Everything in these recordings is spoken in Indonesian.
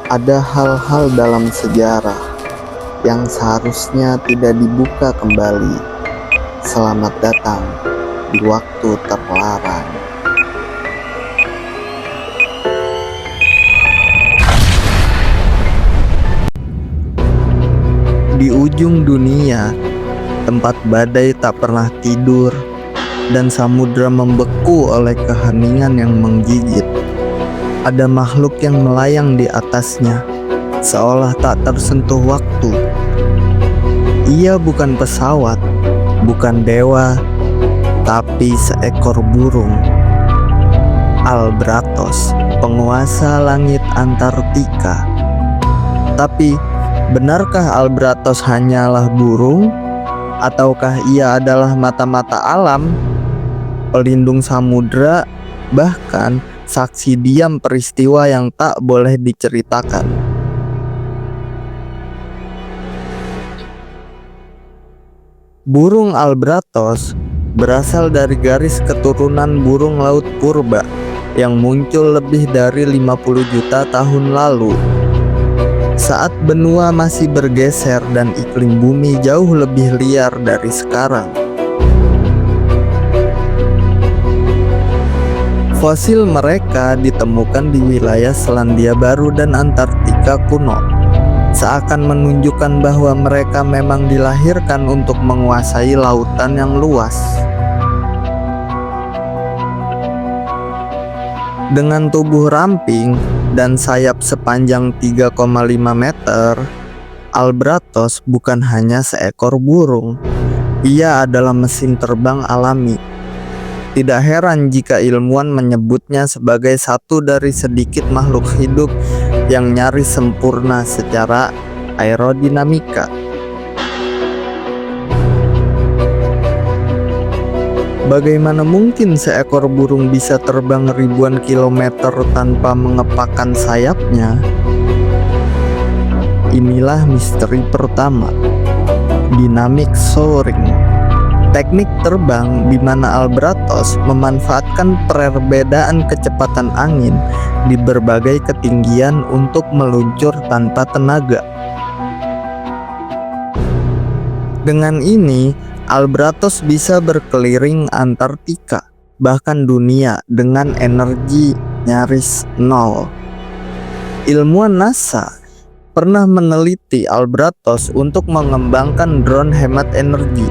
Ada hal-hal dalam sejarah yang seharusnya tidak dibuka kembali. Selamat datang di waktu terlarang. Di ujung dunia, tempat badai tak pernah tidur dan samudra membeku oleh keheningan yang menggigit. Ada makhluk yang melayang di atasnya, seolah tak tersentuh waktu. Ia bukan pesawat, bukan dewa, tapi seekor burung. Albratos, penguasa langit Antartika. Tapi, benarkah Albratos hanyalah burung? Ataukah ia adalah mata-mata alam, pelindung samudra, bahkan saksi diam peristiwa yang tak boleh diceritakan? Burung Albratos berasal dari garis keturunan burung laut purba yang muncul lebih dari 50 juta tahun lalu. Saat benua masih bergeser dan iklim bumi jauh lebih liar dari sekarang. Fosil mereka ditemukan di wilayah Selandia Baru dan Antartika kuno, seakan menunjukkan bahwa mereka memang dilahirkan untuk menguasai lautan yang luas. Dengan tubuh ramping dan sayap sepanjang 3,5 meter, Albratos bukan hanya seekor burung. Ia adalah mesin terbang alami. Tidak heran jika ilmuwan menyebutnya sebagai satu dari sedikit makhluk hidup yang nyaris sempurna secara aerodinamika. Bagaimana mungkin seekor burung bisa terbang ribuan kilometer tanpa mengepakkan sayapnya? Inilah misteri pertama, dynamic soaring. Teknik terbang di mana Albratos memanfaatkan perbedaan kecepatan angin di berbagai ketinggian untuk meluncur tanpa tenaga. Dengan ini, Albratos bisa berkeliling Antartika, bahkan dunia, dengan energi nyaris nol. Ilmuwan NASA pernah meneliti Albratos untuk mengembangkan drone hemat energi.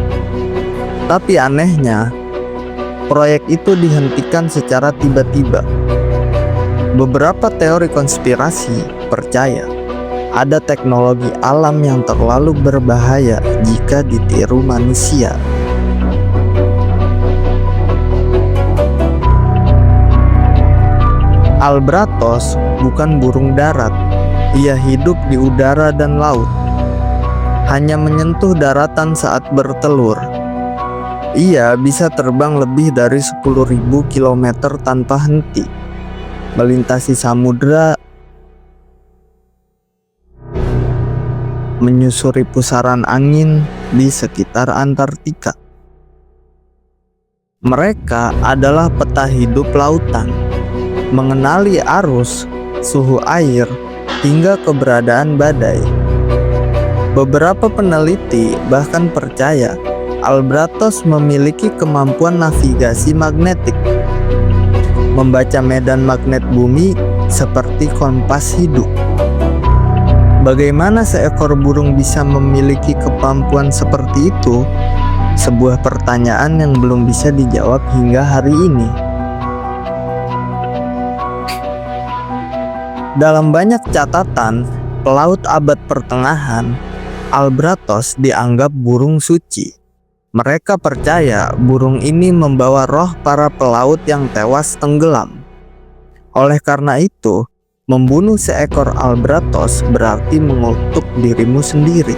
Tapi anehnya, proyek itu dihentikan secara tiba-tiba. Beberapa teori konspirasi percaya ada teknologi alam yang terlalu berbahaya jika ditiru manusia. Albratos bukan burung darat. Ia hidup di udara dan laut. Hanya menyentuh daratan saat bertelur. Ia bisa terbang lebih dari 10.000 km tanpa henti, melintasi samudra, menyusuri pusaran angin di sekitar Antartika. Mereka adalah peta hidup lautan, mengenali arus, suhu air, hingga keberadaan badai. Beberapa peneliti bahkan percaya Albratos memiliki kemampuan navigasi magnetik, membaca medan magnet bumi seperti kompas hidup. Bagaimana seekor burung bisa memiliki kemampuan seperti itu? Sebuah pertanyaan yang belum bisa dijawab hingga hari ini. Dalam banyak catatan pelaut abad pertengahan, Albratos dianggap burung suci. Mereka percaya burung ini membawa roh para pelaut yang tewas tenggelam. Oleh karena itu, membunuh seekor Albratos berarti mengutuk dirimu sendiri.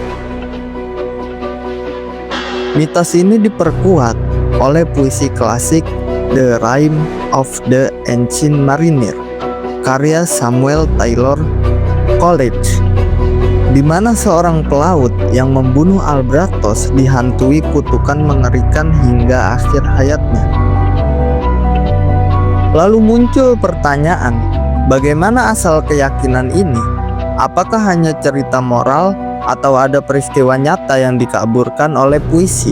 Mitos ini diperkuat oleh puisi klasik The Rime of the Ancient Mariner, karya Samuel Taylor Coleridge, di mana seorang pelaut yang membunuh Albratos dihantui kutukan mengerikan hingga akhir hayatnya. Lalu muncul pertanyaan, bagaimana asal keyakinan ini? Apakah hanya cerita moral atau ada peristiwa nyata yang dikaburkan oleh puisi?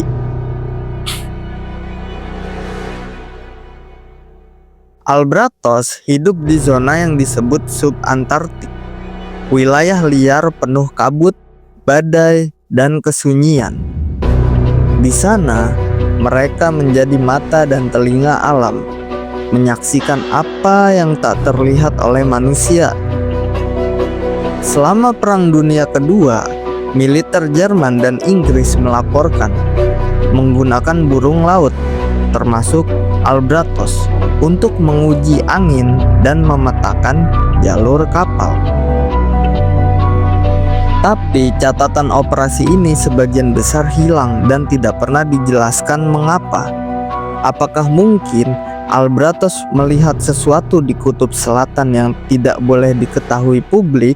Albratos hidup di zona yang disebut subantarktik, wilayah liar penuh kabut, badai, dan kesunyian. Di sana, mereka menjadi mata dan telinga alam, menyaksikan apa yang tak terlihat oleh manusia. Selama Perang Dunia Kedua, militer Jerman dan Inggris melaporkan menggunakan burung laut, termasuk Albratos, untuk menguji angin dan memetakan jalur kapal. Tapi catatan operasi ini sebagian besar hilang dan tidak pernah dijelaskan mengapa. Apakah mungkin Albratos melihat sesuatu di kutub selatan yang tidak boleh diketahui publik?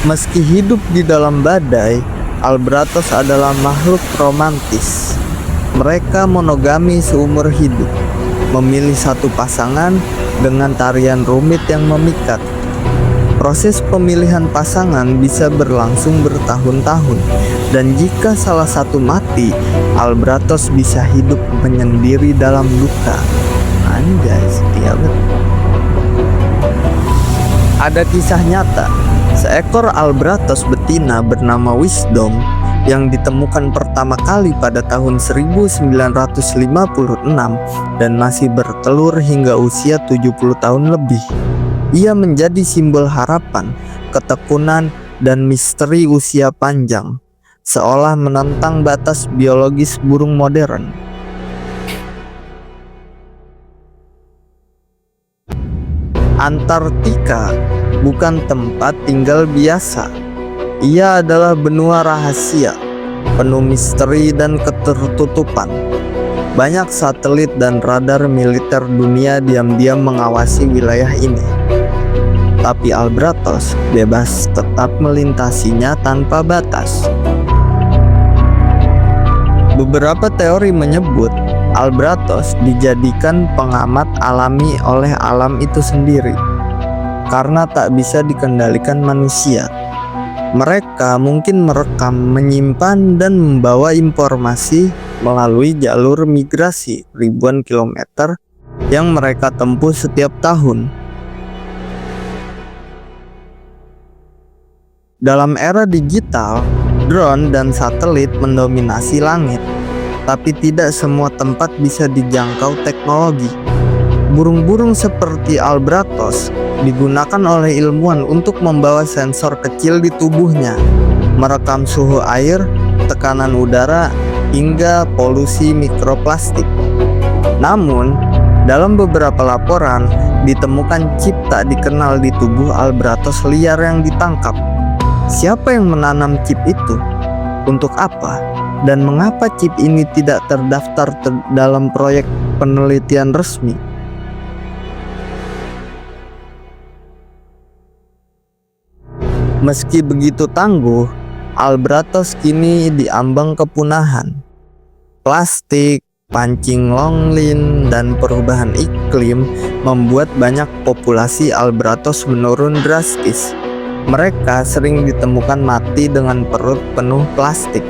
Meski hidup di dalam badai, Albratos adalah makhluk romantis. Mereka monogami seumur hidup, memilih satu pasangan dengan tarian rumit yang memikat. Proses pemilihan pasangan bisa berlangsung bertahun-tahun, dan jika salah satu mati, Albratos bisa hidup menyendiri dalam duka. Anjay, setia banget. Ada kisah nyata, seekor Albratos betina bernama Wisdom yang ditemukan pertama kali pada tahun 1956 dan masih bertelur hingga usia 70 tahun lebih. Ia menjadi simbol harapan, ketekunan, dan misteri usia panjang, seolah menentang batas biologis burung modern. Antartika bukan tempat tinggal biasa. Ia adalah benua rahasia, penuh misteri dan ketertutupan. Banyak satelit dan radar militer dunia diam-diam mengawasi wilayah ini. Tapi Albratos bebas tetap melintasinya tanpa batas. Beberapa teori menyebut Albratos dijadikan pengamat alami oleh alam itu sendiri, karena tak bisa dikendalikan manusia. Mereka mungkin merekam, menyimpan, dan membawa informasi melalui jalur migrasi ribuan kilometer yang mereka tempuh setiap tahun. Dalam era digital, drone dan satelit mendominasi langit, tapi tidak semua tempat bisa dijangkau teknologi. Burung-burung seperti Albratos digunakan oleh ilmuwan untuk membawa sensor kecil di tubuhnya, merekam suhu air, tekanan udara, hingga polusi mikroplastik. Namun, dalam beberapa laporan ditemukan chip tak dikenal di tubuh Albratos liar yang ditangkap. Siapa yang menanam chip itu? Untuk apa? Dan mengapa chip ini tidak terdaftar dalam proyek penelitian resmi? Meski begitu tangguh, Albratos kini diambang kepunahan. Plastik, pancing longlin, dan perubahan iklim membuat banyak populasi Albratos menurun drastis. Mereka sering ditemukan mati dengan perut penuh plastik.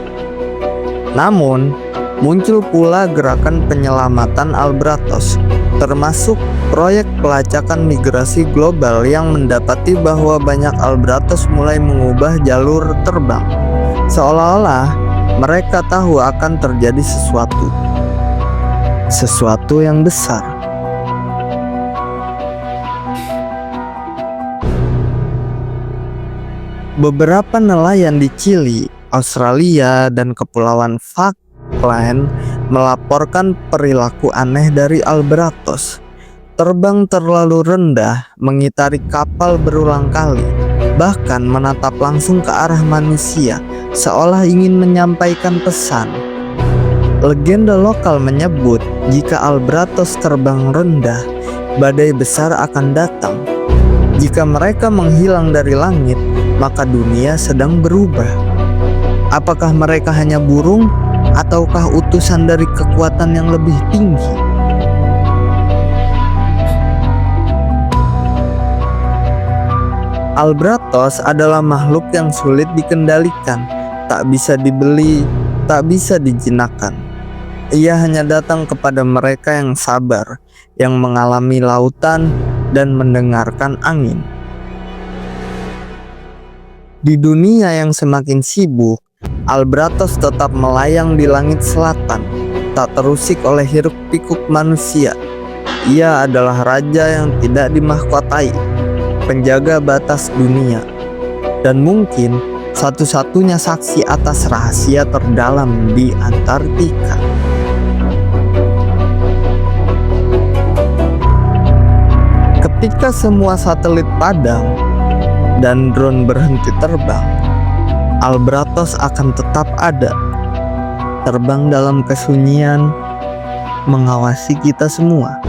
Namun, muncul pula gerakan penyelamatan Albratos, termasuk proyek pelacakan migrasi global yang mendapati bahwa banyak Albratos mulai mengubah jalur terbang, seolah-olah mereka tahu akan terjadi sesuatu yang besar. Beberapa nelayan di Chili, Australia, dan Kepulauan Falkland melaporkan perilaku aneh dari Albratos. Terbang terlalu rendah, mengitari kapal berulang kali, bahkan menatap langsung ke arah manusia, seolah ingin menyampaikan pesan. Legenda lokal menyebut jika Albratos terbang rendah, badai besar akan datang. Jika mereka menghilang dari langit, maka dunia sedang berubah. Apakah mereka hanya burung, ataukah utusan dari kekuatan yang lebih tinggi? Albratos adalah makhluk yang sulit dikendalikan, tak bisa dibeli, tak bisa dijinakkan. Ia hanya datang kepada mereka yang sabar, yang mengalami lautan dan mendengarkan angin. Di dunia yang semakin sibuk, Albratos tetap melayang di langit selatan, tak terusik oleh hiruk-pikuk manusia. Ia adalah raja yang tidak dimahkotai, penjaga batas dunia, dan mungkin satu-satunya saksi atas rahasia terdalam di Antartika. Ketika semua satelit padam dan drone berhenti terbang, Albratos akan tetap ada, terbang dalam kesunyian, mengawasi kita semua.